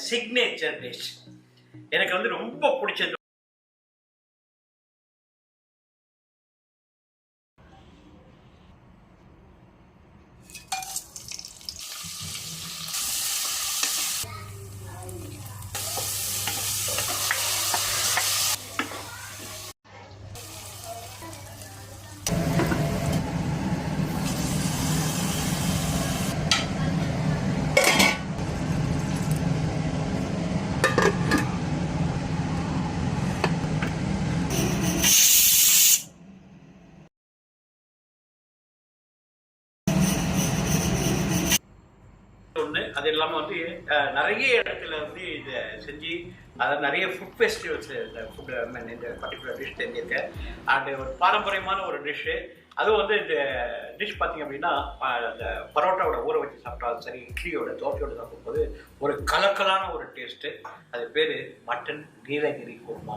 Signature dish எனக்கு வந்து ரொம்ப பிடிச்சது. ஒன்று அது இல்லாமல் வந்து நிறைய இடத்துல வந்து இதை செஞ்சு அதாவது நிறைய ஃபுட் ஃபெஸ்டிவல்ஸ் இந்த ஃபுட் இந்த பர்டிகுலர் டிஷ் செஞ்சுருக்கேன். அண்டு ஒரு பாரம்பரியமான ஒரு டிஷ்ஷு. அதுவும் வந்து இந்த டிஷ் பார்த்திங்க அப்படின்னா அந்த பரோட்டாவோட ஊற வச்சு சாப்பிட்டாலும் சரி, இட்லியோட தோசையோட சாப்பிடும்போது ஒரு கலக்கலான ஒரு டேஸ்ட்டு. அது பேர் மட்டன் நீலகிரி குருமா.